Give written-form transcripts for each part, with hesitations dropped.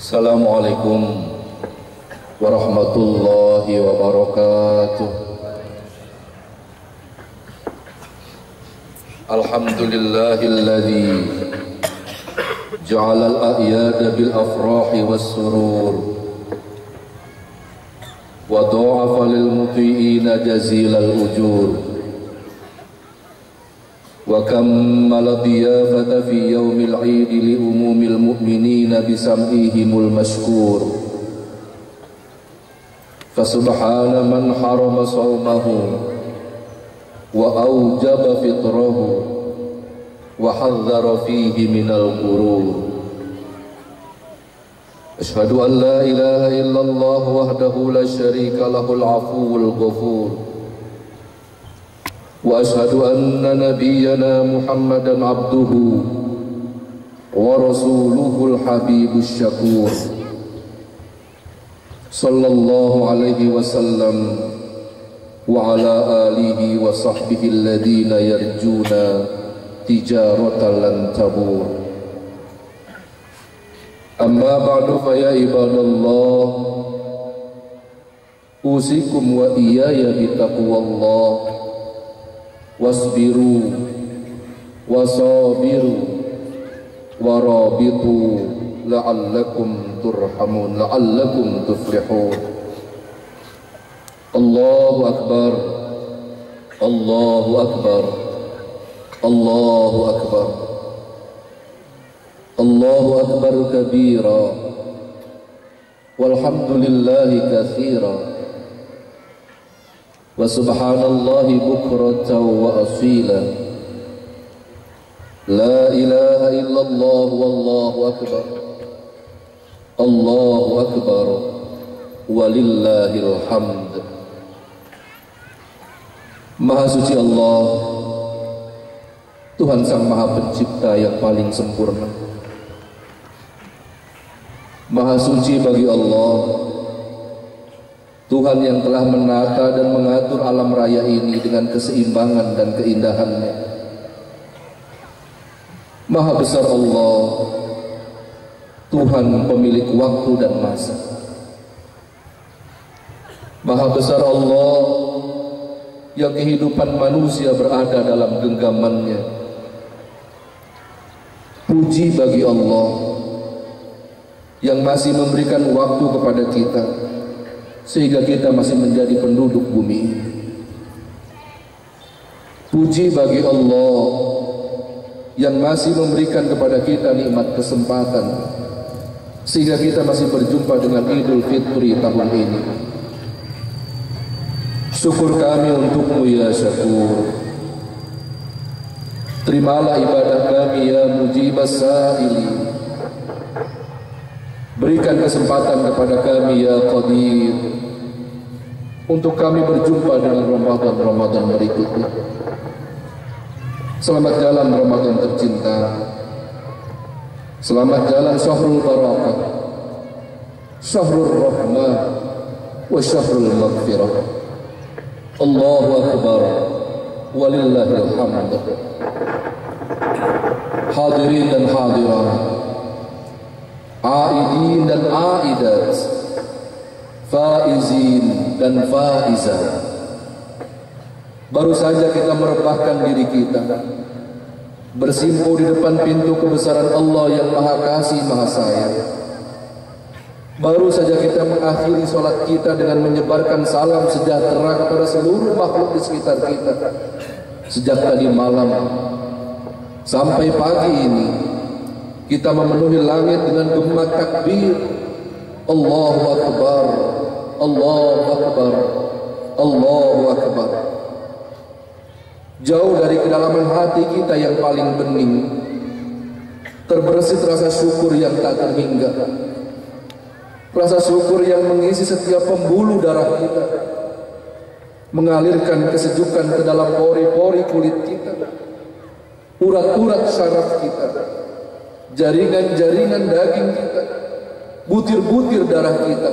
Assalamualaikum warahmatullahi wabarakatuh. Alhamdulillahilladzi ja'ala al-a'yada bil afrahi was surur wa dha'afa lil muti'ina jazilal ujur wa kammala diyafata fi yaumil 'id li umumil mu'minina bisam'ihimul mashkur fa subhana man harama shawmahu wa awjaba fitrahu wa hadzara fihi minal ghurur. Asyhadu an la ilaha illallah wahdahu la syarika lahul afuwul ghafur wa asyhadu anna nabiyyana Muhammadan abduhu wa rasuluhul habibus syakur sallallahu alaihi wasallam wa ala alihi wa sahbihi alladhina yarjuna tijaratan lan tabur. Amma ba'du fa ya ibadallah, usikum wa iyaya bitaqwallah wasbiru wasabiru warabitu la'allakum turhamun la'allakum tuflihun. Allahu akbar, Allahu akbar, Allahu akbar, Allahu akbar kabira walhamdulillahi katsira wa subhanallahi bukratan wa asila. La ilaha illallah wallahu akbar, Allahu akbar walillahil hamd. Maha suci Allah, Tuhan Sang Maha Pencipta yang paling sempurna. Maha suci bagi Allah, Tuhan yang telah menata dan mengatur alam raya ini dengan keseimbangan dan keindahannya. Maha besar Allah, Tuhan pemilik waktu dan masa. Maha besar Allah yang kehidupan manusia berada dalam genggamannya. Puji bagi Allah yang masih memberikan waktu kepada kita sehingga kita masih menjadi penduduk bumi ini. Puji bagi Allah yang masih memberikan kepada kita nikmat kesempatan sehingga kita masih berjumpa dengan Idul Fitri tahun ini. Syukur kami untukmu ya Syakur. Terimalah ibadah kami ya Mujibas Sa'ili. Berikan kesempatan kepada kami ya Qadir untuk kami berjumpa dengan Ramadan berikutnya. Selamat jalan Ramadan tercinta. Selamat jalan Syahrul Barakah, Syahrul Rahmah wa Syahrul Maghfirah. Allahu akbar walillahil hamd. Hadirin dan hadirat, aidin dan aidat, faizin dan faizat. Baru saja kita merebahkan diri kita bersimpu di depan pintu kebesaran Allah yang Maha Kasih Maha Sayang. Baru saja kita mengakhiri sholat kita dengan menyebarkan salam sejahtera kepada seluruh makhluk di sekitar kita. Sejak tadi malam sampai pagi ini kita memenuhi langit dengan gema takbir. Allahu akbar, Allahu akbar, Allahu akbar. Jauh dari kedalaman hati kita yang paling bening terbersit rasa syukur yang tak terhingga. Rasa syukur yang mengisi setiap pembuluh darah kita, mengalirkan kesejukan ke dalam pori-pori kulit kita, urat-urat syaraf kita, jaringan-jaringan daging kita, butir-butir darah kita,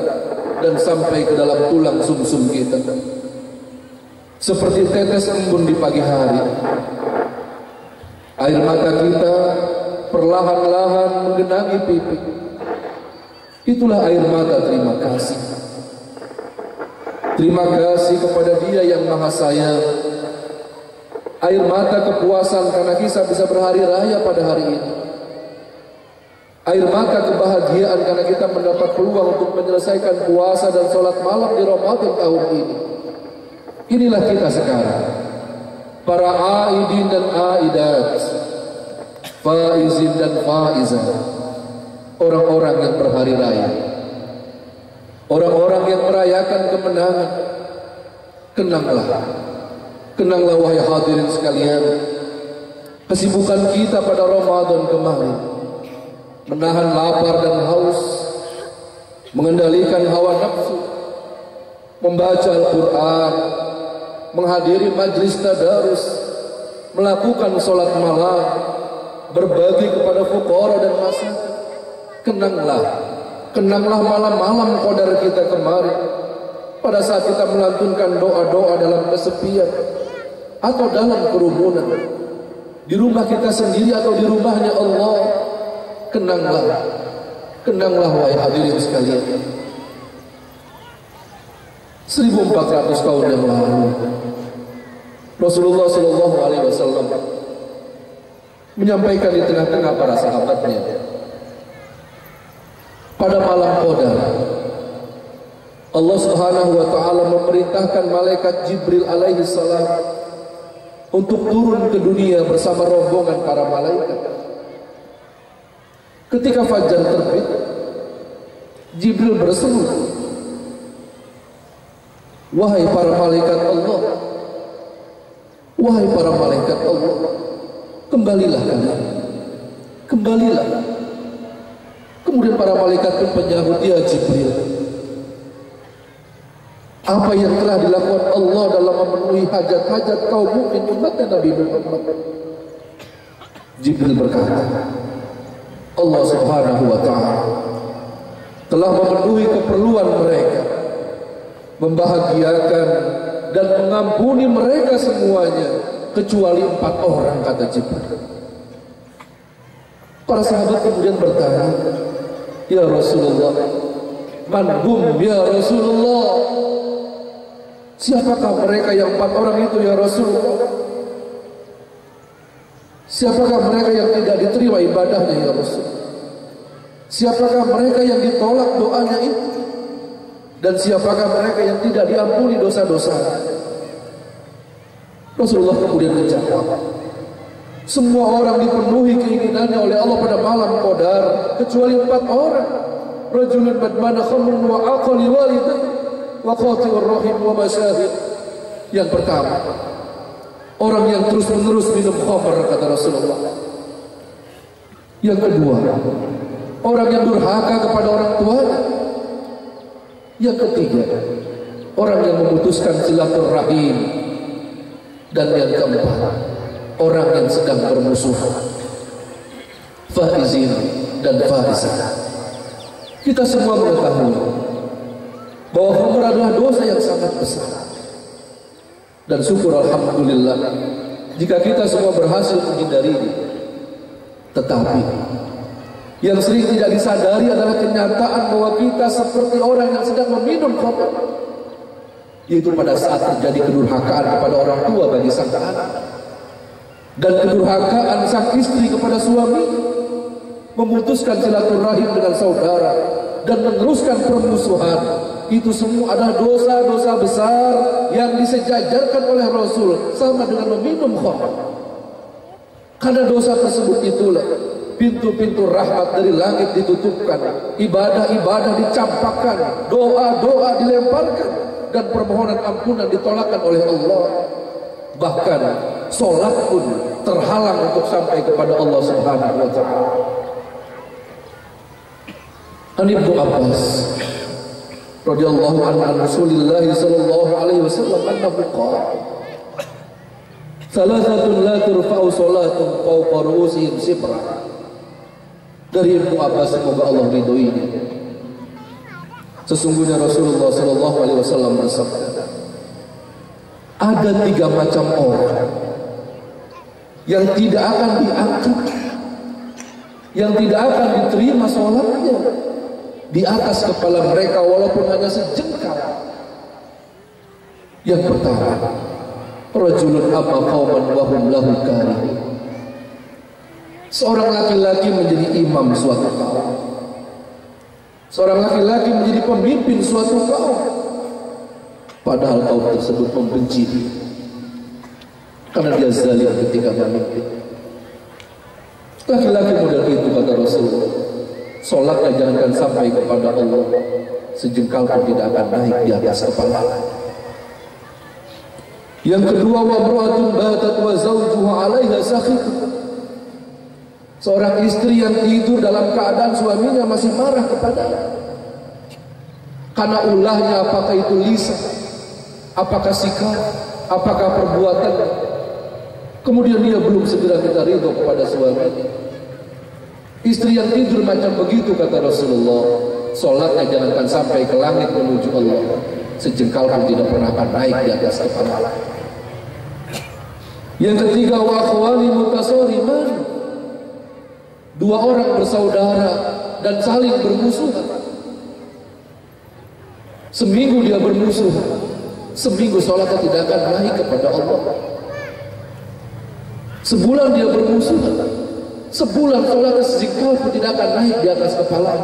dan sampai ke dalam tulang sumsum kita. Seperti tetes embun di pagi hari, air mata kita perlahan-lahan menggenangi pipi. Itulah air mata terima kasih. Terima kasih kepada Dia yang Maha Sayang. Air mata kepuasan karena kita bisa berhari raya pada hari ini. Air mata kebahagiaan karena kita mendapat peluang untuk menyelesaikan puasa dan sholat malam di Ramadan tahun ini. Inilah kita sekarang, para aidin dan aidat, faizin dan faizah, orang-orang yang berhari raya, orang-orang yang merayakan kemenangan. Kenanglah wahai hadirin sekalian, kesibukan kita pada Ramadan kemarin, menahan lapar dan haus, mengendalikan hawa nafsu, membaca Al-Quran, menghadiri majlis tadarus, melakukan sholat malam, berbagi kepada fuqara dan masakin. Kenanglah malam-malam qadar kita kemarin, pada saat kita melantunkan doa-doa dalam kesepian atau dalam kerumunan, di rumah kita sendiri atau di rumahnya Allah. Kenanglah wahai hadirin sekalian. 1400 tahun yang lalu Rasulullah Shallallahu Alaihi Wasallam menyampaikan di tengah-tengah para sahabatnya, pada malam Qadar Allah Subhanahu Wa Taala memerintahkan malaikat Jibril alaihi salam untuk turun ke dunia bersama rombongan para malaikat. Ketika fajar terbit, Jibril berseru, wahai para malaikat Allah, wahai para malaikat Allah, kembalilah kalian, kembalilah. Kemudian para malaikat pun menyahut, ya Jibril, apa yang telah dilakukan Allah dalam memenuhi hajat-hajat kaum mukmin umatnya Nabi Muhammad? Jibril berkata, Allah Subhanahu Wa Taala telah memenuhi keperluan mereka, membahagiakan dan mengampuni mereka semuanya kecuali 4 orang, kata Jibril. Para sahabat kemudian bertanya, ya Rasulullah, man hum ya Rasulullah? Siapakah mereka yang 4 orang itu ya Rasulullah? Siapakah mereka yang tidak diterima ibadahnya ya Rasul? Siapakah mereka yang ditolak doanya itu? Dan siapakah mereka yang tidak diampuni dosa-dosanya? Rasulullah kemudian menjawab, semua orang dipenuhi keinginannya oleh Allah pada malam Qadar kecuali 4 orang. Rajulun badmana khamrun wa aqali walidayhi wa qati'ur rahim wa masyahid. Yang pertama, orang yang terus-menerus minum khamr, kata Rasulullah. Yang kedua, orang yang durhaka kepada orang tuanya. Yang ketiga, orang yang memutuskan silaturahim. Dan yang keempat, orang yang sedang bermusuhan. Faizin dan faizah. Kita semua mengetahui bahwa khamr adalah dosa yang sangat besar. Dan syukur alhamdulillah jika kita semua berhasil menghindarinya. Tetapi yang sering tidak disadari adalah kenyataan bahwa kita seperti orang yang sedang meminum khamr, yaitu pada saat terjadi kedurhakaan kepada orang tua bagi sang anak, dan kedurhakaan sang istri kepada suami, memutuskan silaturahim dengan saudara, dan meneruskan permusuhan. Itu semua adalah dosa-dosa besar yang disejajarkan oleh Rasul sama dengan meminum khamr. Karena dosa tersebut itulah pintu-pintu rahmat dari langit ditutupkan, ibadah-ibadah dicampakkan, doa-doa dilemparkan, dan permohonan ampunan ditolakkan oleh Allah. Bahkan sholat pun terhalang untuk sampai kepada Allah Subhanahu Wa Taala. An Ibnu Abbas radhiyallahu anhu an Rasulillah sallallahu alaihi wasallam annahu qala, salasatun la turfa'u salatun fawqa ru'usihim sibra. Dari Ibnu Abbas, semoga Allah ridhoinya, sesungguhnya Rasulullah sallallahu alaihi wasallam bersabda, ada 3 macam orang yang tidak akan diangkat, yang tidak akan diterima sholatnya di atas kepala mereka walaupun hanya sejengkal. Yang pertama, rajulun amma qauman wa hum lahu karihun. Seorang laki-laki menjadi imam suatu kaum. Seorang laki-laki menjadi pemimpin suatu kaum, padahal kaum tersebut membenci dia karena dia zalim ketika memimpin. Laki-laki model itu, kata Rasulullah, sholatnya jangankan sampai kepada Allah, sejengkal pun tidak akan naik di atas kepala. Yang kedua, wa imra'atun batat wa zawjuha 'alaiha sakhit. Seorang istri yang tidur dalam keadaan suaminya masih marah kepadanya karena ulahnya, apakah itu lisan, apakah sikap, apakah perbuatan. Kemudian dia belum segera minta ridho kepada suaminya. Istri yang tidur macam begitu, kata Rasulullah, sholatnya jangankan sampai ke langit menuju Allah, sejengkal pun tidak pernah akan naik di atas kepala. Yang ketiga, wa akhwani mutasariman. Dua orang bersaudara dan saling bermusuhan. Seminggu dia bermusuh, seminggu sholatnya tidak akan naik kepada Allah. Sebulan dia bermusuhan, sebulan sholatnya sejengkal pun tidak akan naik di atas kepala.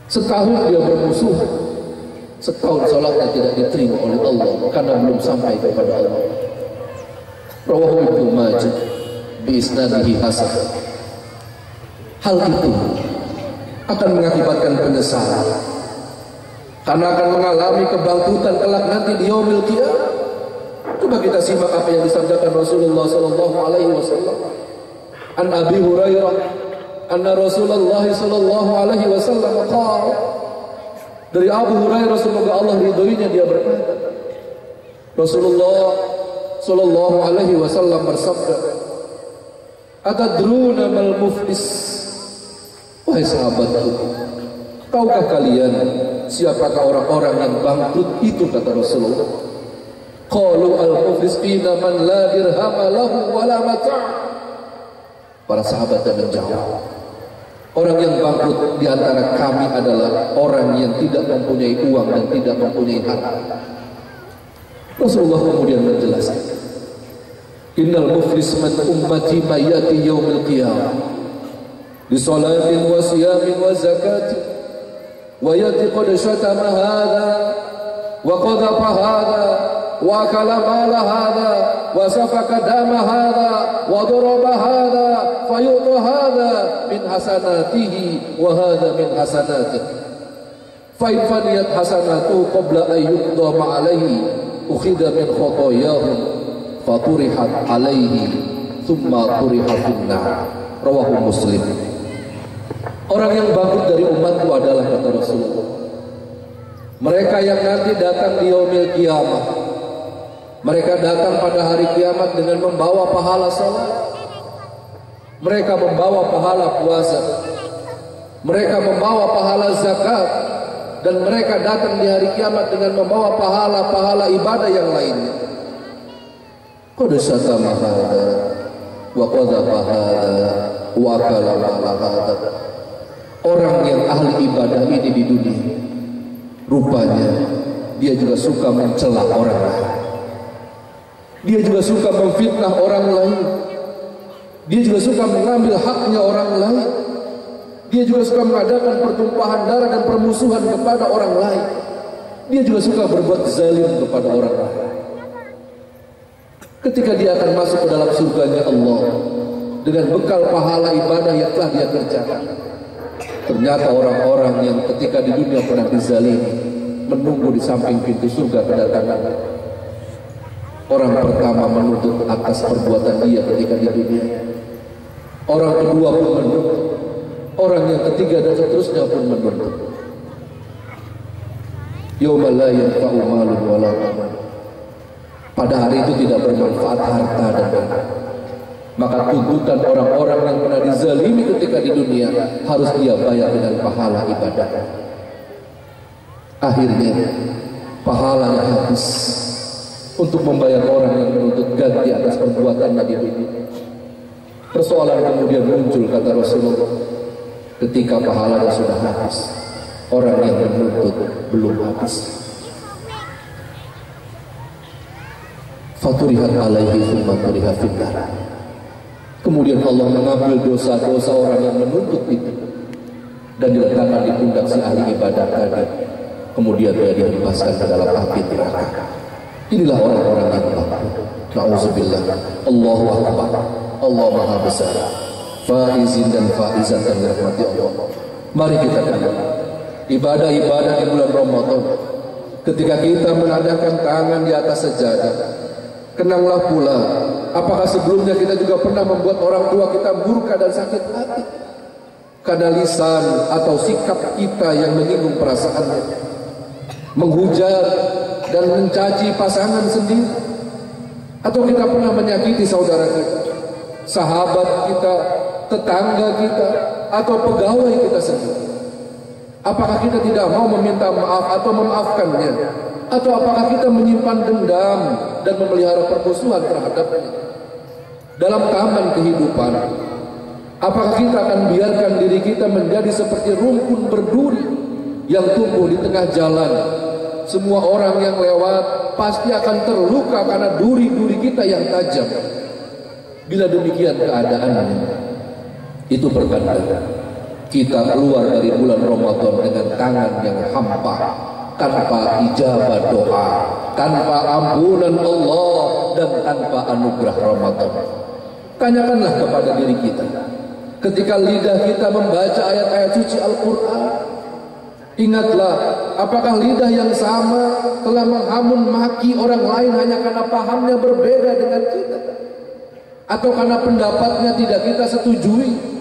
Setahun dia bermusuhan, setahun sholatnya tidak diterima oleh Allah karena belum sampai kepada Allah. Rawahu Ibnu Majah bi isnadihi hasan. Hal itu akan mengakibatkan penyesalan, karena akan mengalami kebangkrutan kelak nanti di yaumil qiyamah. Coba kita simak apa yang disabdakan Rasulullah sallallahu alaihi wasallam. An Abi Hurairah anna Rasulullah sallallahu alaihi wasallam qala, dari Abu Hurairah semoga Allah ridhoinya, dia berkata, Rasulullah sallallahu alaihi wasallam bersabda, atadruna mal muflis? Wahai sahabatku, tahukah kalian siapakah orang-orang yang bangkrut itu, kata Rasulullah. Qalu al-muflis fina man la dirhama lahu wa la mata'. Para sahabat menjawab, orang yang bangkrut di antara kami adalah orang yang tidak mempunyai uang dan tidak mempunyai harta. Rasulullah kemudian menjelaskan, innal muflis man ummati mayati yaumil qiyamah bi salatin wa siyamin wa zakatin wa yati qad syatama hadha wa qadhafa hadha wa akala mala hadha wa safaka dama hadha wa daraba hadha fayu'ta hadha min hasanatihi wa hadha min hasanatihi fa in faniyat hasanatuhu qabla an yuqda ma alayhi ukhidha min khotoyahum faturihat alaihi thumma turihat finnar. Rawahu Muslim. Orang yang bangkrut dari umatku adalah, kata Rasulullah, mereka yang nanti datang di yaumil qiyamah. Mereka datang pada hari kiamat dengan membawa pahala salat, mereka membawa pahala puasa, mereka membawa pahala zakat, dan mereka datang di hari kiamat dengan membawa pahala-pahala ibadah yang lainnya. Qad syatama hadza wa qadhafa hadza wa akala mala hadza. Orang yang ahli ibadah ini di dunia, rupanya dia juga suka mencela orang lain. Dia juga suka memfitnah orang lain. Dia juga suka mengambil haknya orang lain. Dia juga suka mengadakan pertumpahan darah dan permusuhan kepada orang lain. Dia juga suka berbuat zalim kepada orang lain. Ketika dia akan masuk ke dalam surganya Allah dengan bekal pahala ibadah yang telah dia kerjakan, ternyata orang-orang yang ketika di dunia pernah dizalimi menunggu di samping pintu surga kedatangan. Orang pertama menuntut atas perbuatan dia ketika di dunia, orang kedua pun menuntut, orang yang ketiga dan seterusnya pun menuntut. Yauma la yanfa'u malun wala banun. Pada hari itu tidak bermanfaat harta dan anak. Maka tuntutan orang-orang yang pernah dizalimi ketika di dunia harus dia bayar dengan pahala ibadah. Akhirnya pahalanya habis untuk membayar orang yang menuntut ganti atas perbuatan di dunia. Persoalan kemudian muncul, kata Rasulullah, ketika pahalanya sudah habis. Orang yang menuntut belum habis. Faturihat alaihi thumma turiha finnar. Kemudian Allah mengambil dosa-dosa orang yang menuntut itu dan diletakkan di pundak si ahli ibadah tadi. Kemudian dia dihempaskan ke dalam api neraka. Inilah orang-orang yang mampu. Nauzubillah. Allahu Akbar. Allah Maha Besar. Faizin dan faizat yang dirahmati Allah. Mari kita kenal ibadah-ibadah di bulan Ramadan. Ketika kita menadahkan tangan di atas sejadah, kenanglah pula, apakah sebelumnya kita juga pernah membuat orang tua kita murka dan sakit hati karena lisan atau sikap kita yang menyinggung perasaannya, menghujat dan mencaci pasangan sendiri, atau kita pernah menyakiti saudara kita, sahabat kita, tetangga kita, atau pegawai kita sendiri. Apakah kita tidak mau meminta maaf atau memaafkannya? Atau apakah kita menyimpan dendam dan memelihara permusuhan terhadapnya? Dalam taman kehidupan, apakah kita akan biarkan diri kita menjadi seperti rumpun berduri yang tumbuh di tengah jalan? Semua orang yang lewat pasti akan terluka karena duri-duri kita yang tajam. Bila demikian keadaannya, itu bertanda kita keluar dari bulan Ramadan dengan tangan yang hampa, tanpa ijabah doa, tanpa ampunan Allah, dan tanpa anugerah Ramadan. Tanyakanlah kepada diri kita, ketika lidah kita membaca ayat-ayat suci Al-Quran, ingatlah, apakah lidah yang sama telah menghamun maki orang lain hanya karena pahamnya berbeda dengan kita, atau karena pendapatnya tidak kita setujui,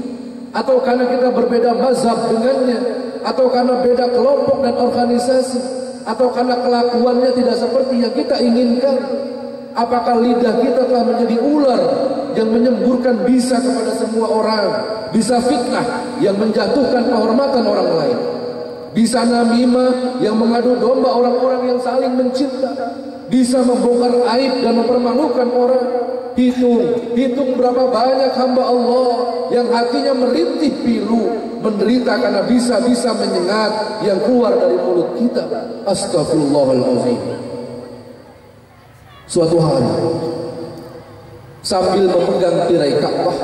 atau karena kita berbeda mazhab dengannya, atau karena beda kelompok dan organisasi, atau karena kelakuannya tidak seperti yang kita inginkan. Apakah lidah kita telah menjadi ular yang menyemburkan bisa kepada semua orang, bisa fitnah yang menjatuhkan kehormatan orang lain, bisa namimah yang mengadu domba orang-orang yang saling mencinta, bisa membongkar aib dan mempermalukan orang. Hitung berapa banyak hamba Allah yang hatinya merintih pilu, menderita karena bisa-bisa menyengat yang keluar dari mulut kita. Astagfirullahaladzim. Suatu hari, sambil memegang tirai Ka'bah,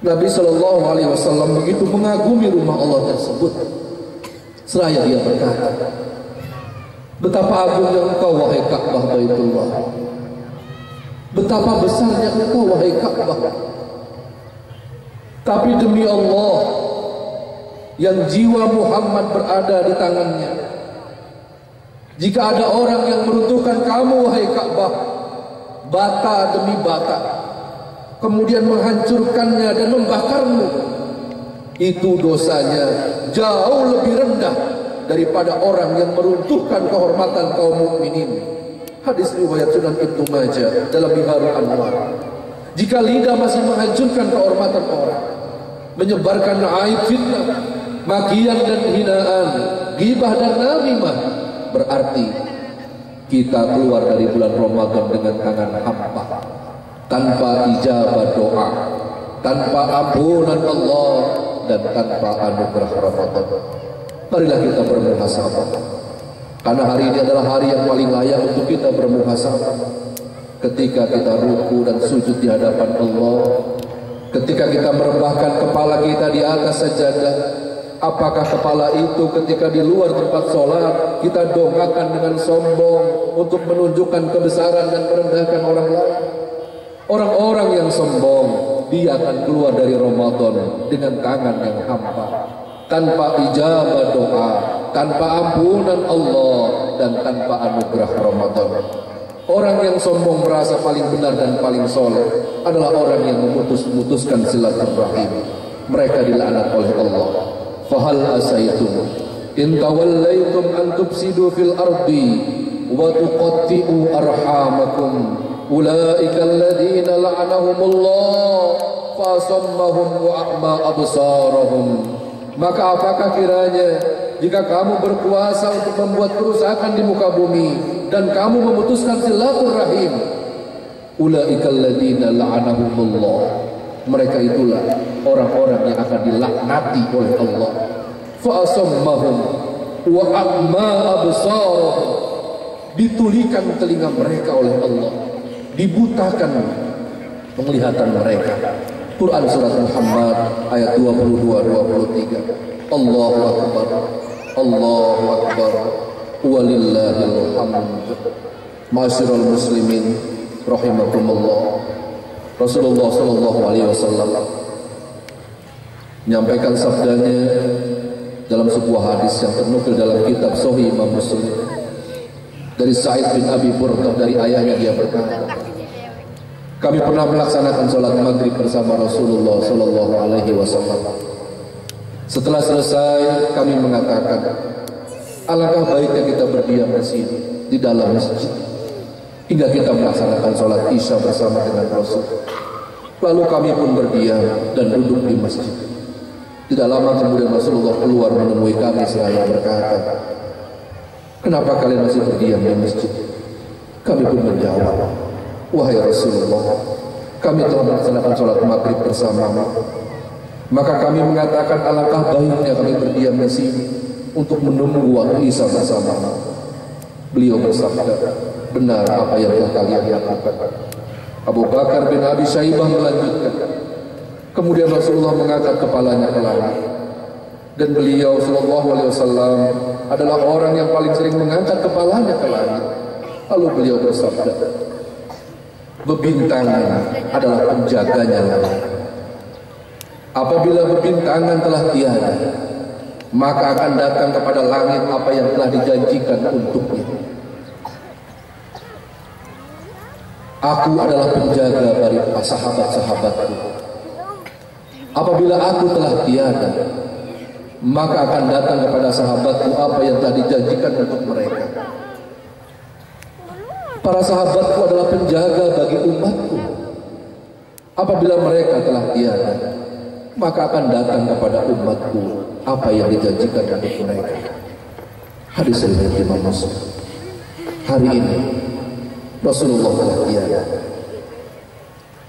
Nabi Shallallahu Alaihi Wasallam begitu mengagumi rumah Allah tersebut. Seraya dia berkata, betapa agungnya engkau wahai Ka'bah Baitullah, betapa besarnya engkau wahai Ka'bah. Tapi demi Allah yang jiwa Muhammad berada di tangannya, jika ada orang yang meruntuhkan kamu wahai Ka'bah, bata demi bata, kemudian menghancurkannya dan membakarmu, itu dosanya jauh lebih rendah daripada orang yang meruntuhkan kehormatan kaum mukminin. Hadis riwayat Sunan Ibnu Majah dalam Biharul Anwar. Jika lidah masih menghancurkan kehormatan orang, menyebarkan aib, fitnah, makian dan hinaan, ghibah dan namimah, berarti kita keluar dari bulan Ramadan dengan tangan hampa, tanpa ijabah doa, tanpa ampunan Allah, dan tanpa anugerah Ramadan. Marilah kita bermuhasabah, karena hari ini adalah hari yang paling layak untuk kita bermuhasabah. Ketika kita ruku dan sujud di hadapan Allah, ketika kita merebahkan kepala kita di atas sajadah, apakah kepala itu ketika di luar tempat sholat kita dongakkan dengan sombong untuk menunjukkan kebesaran dan merendahkan orang lain? Orang-orang yang sombong, dia akan keluar dari Ramadan dengan tangan yang hampa, tanpa ijabah doa, tanpa ampunan Allah, dan tanpa anugerah Ramadan. Orang yang sombong merasa paling benar dan paling soleh adalah orang yang memutuskan silaturahim. Mereka dilaknat oleh Allah. Fahal asaitum in tawallaitum an tufsidu fil ardi wa tuqatti'u arhamakum ulaika alladziina la'anahumullah fasammahum wa a'ma absarahum. Maka apakah kiranya jika kamu berkuasa untuk membuat kerusakan di muka bumi dan kamu memutuskan silaturahim, ulaika alladziina la'anahumullah, mereka itulah orang-orang yang akan dilaknati oleh Allah. Fa asammahum wa a'ma absarahum, ditulikan telinga mereka oleh Allah, dibutakan penglihatan mereka. Quran surat Muhammad ayat 22-23. Allahu akbar, Allahu akbar, walillahil hamd. Ma'asyiral muslimin rahimakumullah. Rasulullah sallallahu alaihi wasallam menyampaikan sabdanya dalam sebuah hadis yang ternukil dalam kitab Sahih Imam Muslim dari Sa'id bin Abi Burdah, dari ayahnya dia berkata, kami pernah melaksanakan sholat maghrib bersama Rasulullah sallallahu alaihi wasallam. Setelah selesai kami mengatakan, alangkah baiknya kita berdiam di sini di dalam masjid hingga kita melaksanakan sholat isya bersama dengan Rasul. Lalu kami pun berdiam dan duduk di masjid. Tidak lama kemudian Rasulullah keluar menemui kami seraya berkata, kenapa kalian masih berdiam di masjid? Kami pun menjawab, wahai Rasulullah, kami telah melaksanakan sholat maghrib bersamamu. Maka kami mengatakan alangkah baiknya kami berdiam di sini untuk menunggu waktu isya bersamamu. Beliau bersabda, benar apa yang telah kalian lakukan. Abu Bakar bin Abi Syaibah melanjutkan, kemudian Rasulullah mengangkat kepalanya ke langit, dan beliau sallallahu alaihi wasallam adalah orang yang paling sering mengangkat kepalanya ke langit. Lalu beliau bersabda, bebintangan adalah penjaganya langit. Apabila bebintangan telah tiada, maka akan datang kepada langit apa yang telah dijanjikan untuknya. Aku adalah penjaga dari sahabat-sahabatku. Apabila aku telah tiada, maka akan datang kepada sahabatku apa yang telah dijanjikan untuk mereka. Para sahabatku adalah penjaga bagi umatku. Apabila mereka telah tiada, maka akan datang kepada umatku apa yang dijanjikan untuk mereka. Hadis riwayat Imam Muslim. Hari ini Rasulullah telah tiada,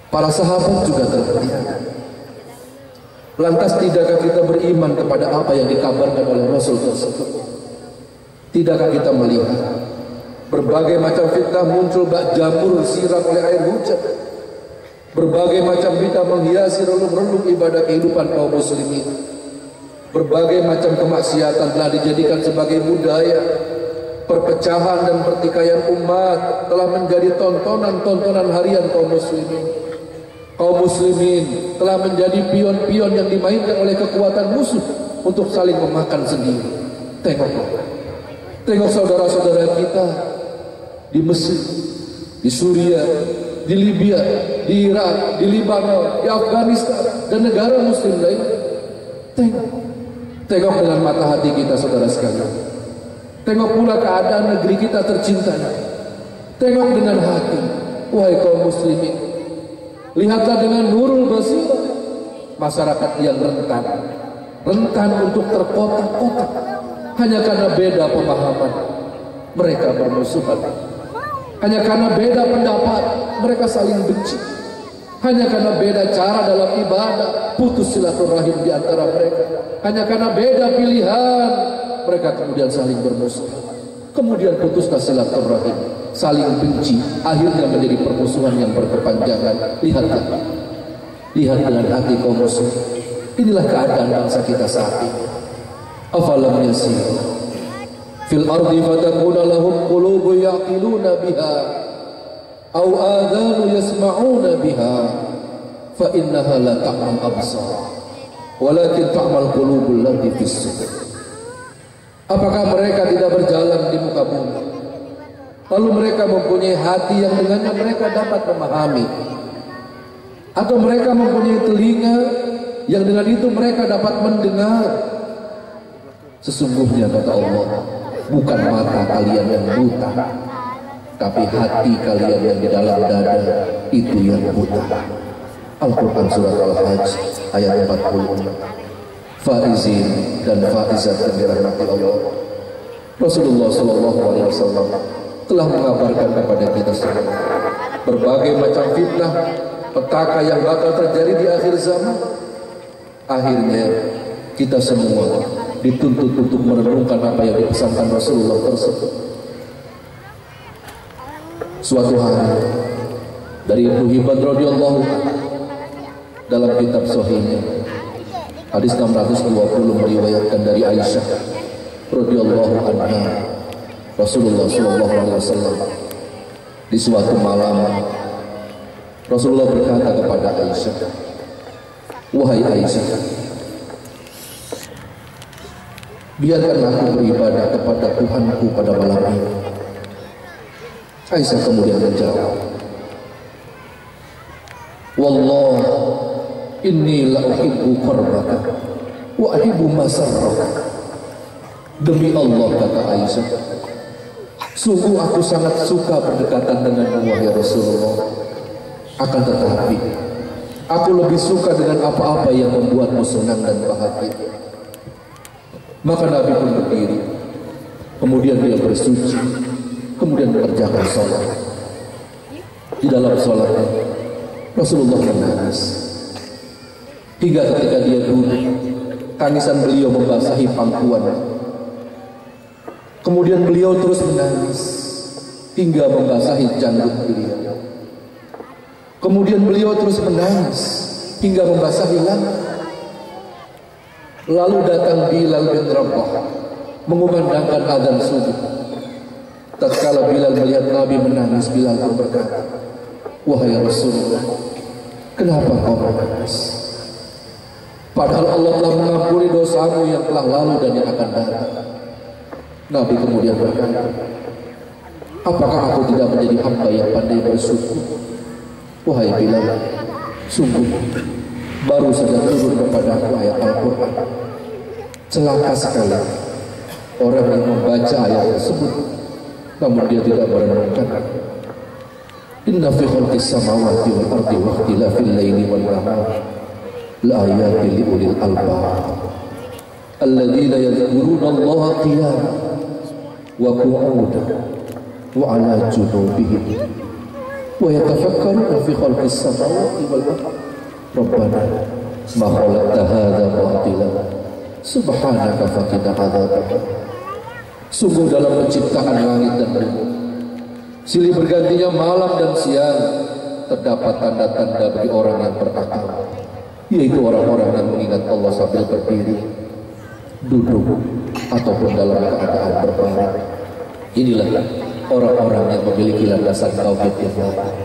para sahabat juga telah tiada. Lantas tidakkah kita beriman kepada apa yang dikabarkan oleh Rasul tersebut? Tidakkah kita melihat berbagai macam fitnah muncul bak jamur siram oleh air hujan? Berbagai macam bid'ah menghiasi relung-relung ibadah kehidupan kaum muslimin. Berbagai macam kemaksiatan telah dijadikan sebagai budaya. Perpecahan dan pertikaian umat telah menjadi tontonan-tontonan harian kaum muslimin. Kaum muslimin telah menjadi pion-pion yang dimainkan oleh kekuatan musuh untuk saling memakan sendiri. Tengok saudara-saudara kita di Mesir, di Suriah, di Libya, di Irak, di Libanon, di Afghanistan, dan negara muslim lain. Tengok dengan mata hati kita, saudara sekalian. Tengok pula keadaan negeri kita tercinta. Tengok dengan hati, wahai kaum muslimin. Lihatlah dengan nurul basirah masyarakat yang rentan untuk terkotak-kotak hanya karena beda pemahaman. Mereka bermusuhan. Hanya karena beda pendapat, mereka saling benci. Hanya karena beda cara dalam ibadah, putus silaturahim di antara mereka. Hanya karena beda pilihan, mereka kemudian saling bermusuhan. Kemudian putuslah silaturahim, saling benci, akhirnya menjadi permusuhan yang berkepanjangan. Lihatlah, lihat dengan hati kaum muslim. Inilah keadaan bangsa kita saat ini. Afalam yasiru fil ardi fatakuna lahum qulubu yaqiluna biha aw adhanu yasma'una biha fa innaha la ta'mal absar walakin ta'mal qulubul lati fis sudur. Apakah mereka tidak berjalan di muka bumi, lalu mereka mempunyai hati yang dengannya mereka dapat memahami, atau mereka mempunyai telinga yang dengan itu mereka dapat mendengar? Sesungguhnya kata Allah, bukan mata kalian yang buta, tapi hati kalian yang di dalam dada itu yang buta. Al-Quran surat Al-Hajj ayat 40. Faizin dan faizat yang dirahmati Allah, Rasulullah sallallahu alaihi wasallam telah mengabarkan kepada kita semua berbagai macam fitnah petaka yang bakal terjadi di akhir zaman. Akhirnya kita semua dituntut untuk merenungkan apa yang dipesankan Rasulullah tersebut. Suatu hari dari Ibnu Hibban radhiyallahu dalam kitab Sahihnya hadis 620 meriwayatkan dari Aisyah radhiyallahu anha, Rasulullah sallallahu alaihi wasallam di suatu malam Rasulullah berkata kepada Aisyah, "Wahai Aisyah, biarkan aku beribadah kepada Tuhanku pada malam ini." Aisyah kemudian menjawab, "Wallah, inni la uhibbu qarbaka wa uhibbu masarraka." Demi Allah, kata Aisyah, sungguh aku sangat suka berdekatan denganmu wahai Rasulullah. Akan tetapi aku lebih suka dengan apa-apa yang membuatmu senang dan bahagia. Maka Nabi pun berdiri, kemudian dia bersuci, kemudian mengerjakan sholat. Di dalam sholatnya Rasulullah menangis, hingga ketika dia duduk, tangisan beliau membasahi pangkuan. Kemudian beliau terus menangis hingga membasahi janggut beliau. Kemudian beliau terus menangis hingga membasahi langit. Lalu datang Bilal bin Rabah mengumandangkan azan subuh. Tatkala Bilal melihat Nabi menangis, Bilal pun berkata, "Wahai Rasulullah, kenapa kau menangis? Padahal Allah telah mengampuni dosamu yang telah lalu dan yang akan datang." Nabi kemudian berkata, "Apakah aku tidak menjadi hamba yang pandai bersyukur?" Wahai Bilal, sungguh baru saja turun kepadaku ayat Al-Quran. Celaka sekali orang yang membaca ayat tersebut namun dia tidak merenungkan. Inna fi khalqis samawati wal ardi wa ikhtilafil laili wan nahar la ayatin li ulil albab alladzina yadhkuruna Allaha qiyaman wa qu'udan wa 'ala junubihim wa yatafakkaruna fi khalqis samawati wal ardi rabbana ma khalaqta hadza batila subhanaka faqina adzabaka. Sungguh dalam penciptaan langit dan bumi, silih bergantinya malam dan siang, terdapat tanda-tanda bagi orang yang berakal, yaitu orang-orang yang mengingat Allah sambil berdiri, duduk, ataupun dalam keadaan berbaring. Inilah orang-orang yang memiliki landasan tauhid yang baik,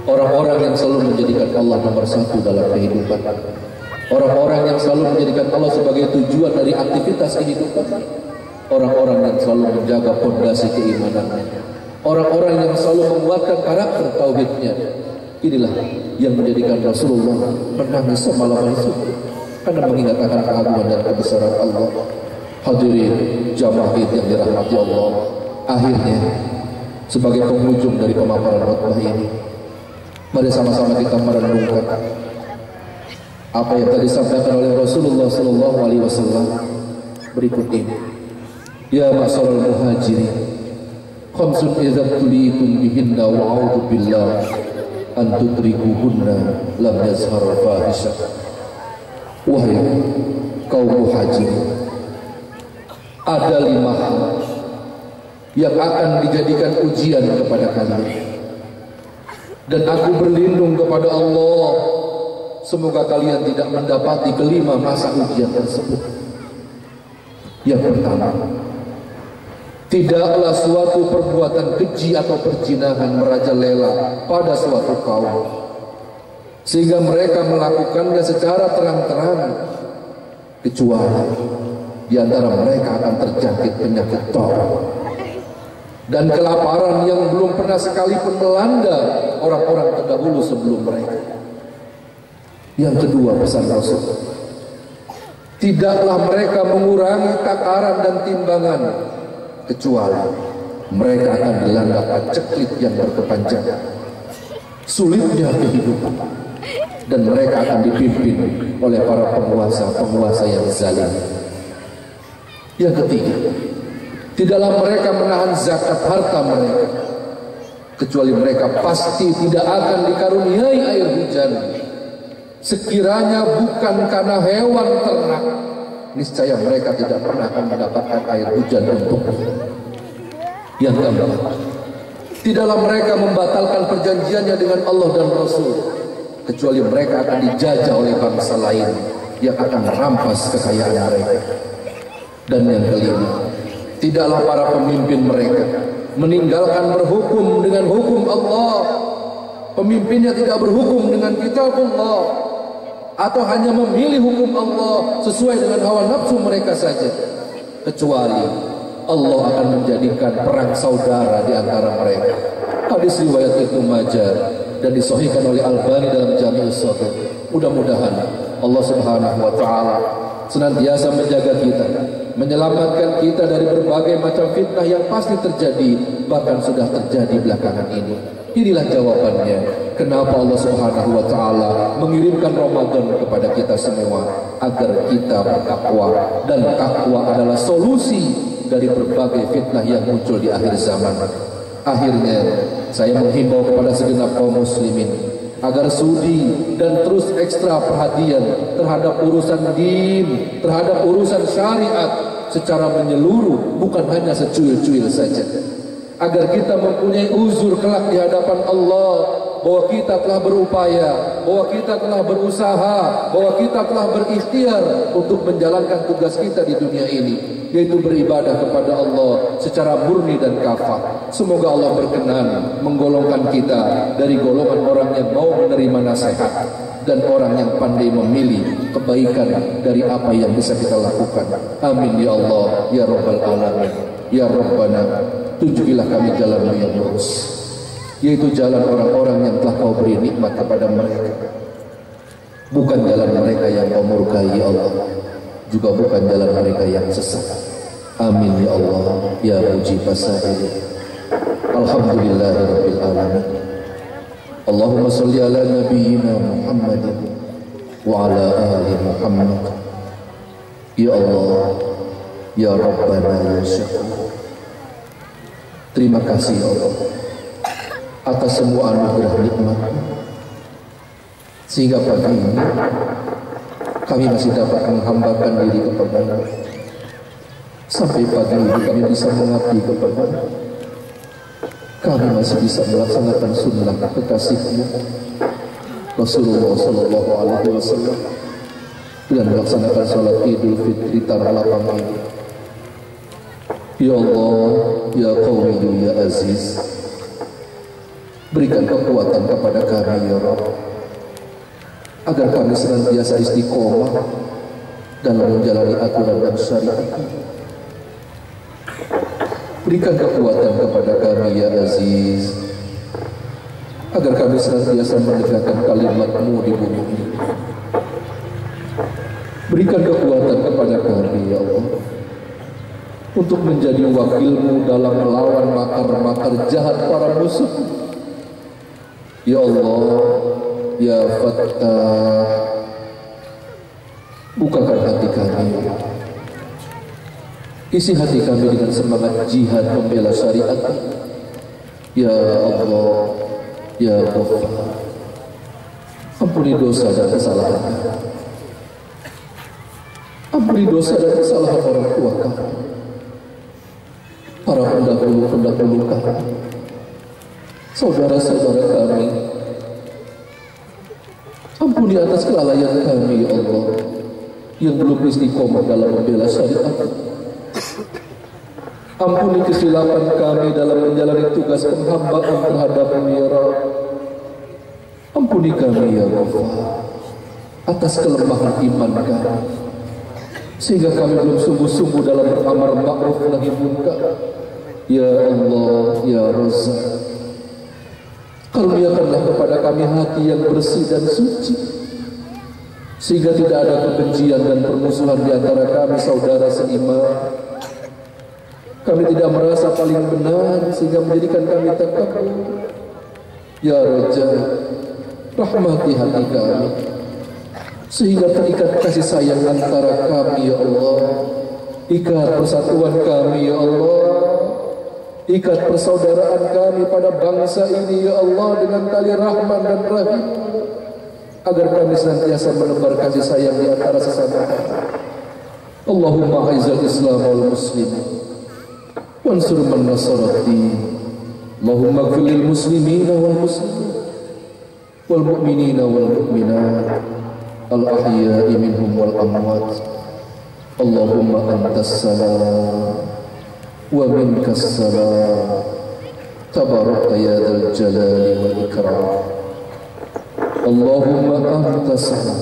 orang-orang yang selalu menjadikan Allah nomor satu dalam kehidupan, orang-orang yang selalu menjadikan Allah sebagai tujuan dari aktivitas kehidupan, orang-orang yang selalu menjaga fondasi keimanannya, orang-orang yang selalu menguatkan karakter tauhidnya. Inilah yang menjadikan Rasulullah menangis semalaman suntuk karena mengingat akan keagungan dan kebesaran Allah. Hadirin jamaah yang dirahmati Allah, akhirnya sebagai penghujung dari pemaparan khutbah ini, mari sama-sama kita merenungkan apa yang tadi disampaikan oleh Rasulullah sallallahu alaihi wasallam berikut ini. Ya ma'syaral muhajirin, khamsun idza tulitum bihinna wa a'udzu billah an tudrikuhunna lam yazhar fahisha. Wahai kaum muhajirin, ada 5 hal yang akan dijadikan ujian kepada kalian, dan aku berlindung kepada Allah semoga kalian tidak mendapati kelima masa ujian tersebut. Yang pertama, tidaklah suatu perbuatan keji atau perjinahan merajalela pada suatu kaum sehingga mereka melakukannya secara terang-terangan, kecuali di antara mereka akan terjangkit penyakit tor dan kelaparan yang belum pernah sekalipun melanda orang-orang terdahulu sebelum mereka. Yang kedua, pesan Rasul, tidaklah mereka mengurangi takaran dan timbangan, kecuali mereka akan dilanda paceklik yang berkepanjangan, sulitnya kehidupan, dan mereka akan dipimpin oleh para penguasa-penguasa yang zalim. Yang ketiga, tidaklah mereka menahan zakat harta mereka, kecuali mereka pasti tidak akan dikaruniai air hujan. Sekiranya bukan karena hewan ternak, niscaya mereka tidak pernah akan mendapatkan air hujan untuknya. Yang keempat, tidaklah mereka membatalkan perjanjiannya dengan Allah dan Rasul, kecuali mereka akan dijajah oleh bangsa lain yang akan merampas kekayaan mereka. Dan yang kelima, tidaklah para pemimpin mereka meninggalkan berhukum dengan hukum Allah. Pemimpinnya tidak berhukum dengan kitab Allah, atau hanya memilih hukum Allah sesuai dengan hawa nafsu mereka saja, kecuali Allah akan menjadikan perang saudara di antara mereka. Hadis riwayat Ibnu Majah dan disahihkan oleh Albani dalam Jami'us Shaghir. Mudah-mudahan Allah Subhanahu wa taala senantiasa menjaga kita, menyelamatkan kita dari berbagai macam fitnah yang pasti terjadi, bahkan sudah terjadi belakangan ini. Inilah jawabannya kenapa Allah Subhanahu wa taala mengirimkan Ramadan kepada kita semua, agar kita bertakwa, dan takwa adalah solusi dari berbagai fitnah yang muncul di akhir zaman. Akhirnya saya menghimbau kepada segenap kaum muslimin agar sudi dan terus ekstra perhatian terhadap urusan din, terhadap urusan syariat secara menyeluruh, bukan hanya secuil-cuil saja. Agar kita mempunyai uzur kelak di hadapan Allah, bahwa kita telah berupaya, bahwa kita telah berusaha, bahwa kita telah berikhtiar untuk menjalankan tugas kita di dunia ini, yaitu beribadah kepada Allah secara murni dan kafah. Semoga Allah berkenan menggolongkan kita dari golongan orang yang mau menerima nasihat dan orang yang pandai memilih kebaikan dari apa yang bisa kita lakukan. Amin ya Allah ya Rabbal Alamin. Ya Rabbana, tunjukilah kami jalan yang lurus, yaitu jalan orang-orang yang telah Kau beri nikmat kepada mereka, bukan jalan mereka yang Kau murkai ya Allah, juga bukan jalan mereka yang sesat. Amin ya Allah ya mujibas sa'il. Alhamdulillahirabbil alamin. Allahumma shalli ala nabiyyina Muhammadin wa ala ali Muhammad. Ya Allah ya Rabbana ya Syakur, terima kasih ya Allah atas semua anugerah nikmat, sehingga pagi ini kami masih dapat menghambakan diri kepada-Mu. Sampai pagi ini kami bisa mengabdi kepada-Mu. Kami masih bisa melaksanakan sunnah kekasih-Mu Rasulullah Sallallahu Alaihi Wasallam dan melaksanakan salat Idul Fitri tanah lapang ini. Ya Allah ya Qawiyyu ya Aziz, berikan kekuatan kepada kami ya Rabb, agar kami senantiasa istiqomah dalam menjalani aturan dan syariat. Berikan kekuatan kepada kami ya Aziz, agar kami senantiasa menegakkan kalimat-Mu di bumi ini. Berikan kekuatan kepada kami ya Allah, untuk menjadi wakil-Mu dalam melawan makar-makar jahat para musuh. Ya Allah ya Fattah, bukakan hati kami, isi hati kami dengan semangat jihad membela syariat. Ya Allah ya Ghaffar, ampuni dosa dan kesalahan kami, ampuni dosa dan kesalahan orang tua kami, para pendahulu-pendahulu kami, saudara-saudara kami. Ampuni atas kelalaian kami ya Allah, yang belum istiqomah dalam membela syariat. Ampuni kesilapan kami dalam menjalani tugas penghambaan terhadap-Mu ya Rabb. Ampuni kami ya Ghaffar atas kelemahan iman kami, sehingga kami belum sungguh-sungguh dalam beramar ma'ruf nahi munkar. Ya Allah ya Razzaq, karuniakanlah kepada kami hati yang bersih dan suci, sehingga tidak ada kebencian dan permusuhan di antara kami saudara seiman. Kami tidak merasa paling benar sehingga menjadikan kami takabur. Ya Raja, rahmati hati kami, sehingga terikat kasih sayang antara kami ya Allah. Ikat persatuan kami ya Allah. Ikat persaudaraan kami pada bangsa ini ya Allah dengan tali rahman dan rahim, agar kami senantiasa menebar kasih sayang di antara sesama kami. Allahumma a'izzal Islam wal muslimin wansur man nasara din. Allahumma ighfir lil muslimina wal muslimat wal mu'minina wal mu'minat al ahya'i minhum wal amwat. Allahumma antas salam wa minkas salam tabarakta ya dzal jalali wal ikram. Allahumma antas salam.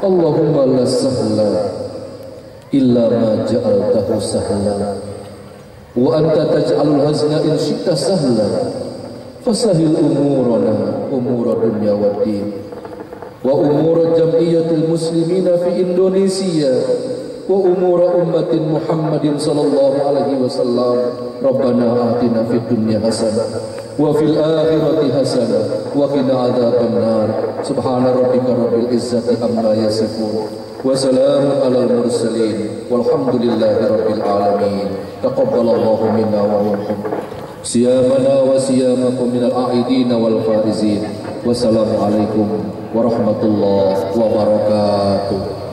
Allahumma la sahla illa ma ja'altahu sahla wa anta taj'alul hazna in syi'ta sahla fasahil umurana umura dunya wad din wa umura jam'iyatil muslimina fi Indonesia wa umura ummatin Muhammadin sallallahu alaihi wasallam. Rabbana atina fid dunya hasanah wa fil akhirati hasanah wa qina adzaban nar. Subhana rabbika rabbil izzati amma yasifun wa salamun alal mursalin walhamdulillahi rabbil alamin. Taqabbalallahu minna wa minkum siyamana wa siyamakum minal a'idin wal faizin. Wassalamu alaikum warahmatullahi wabarakatuh.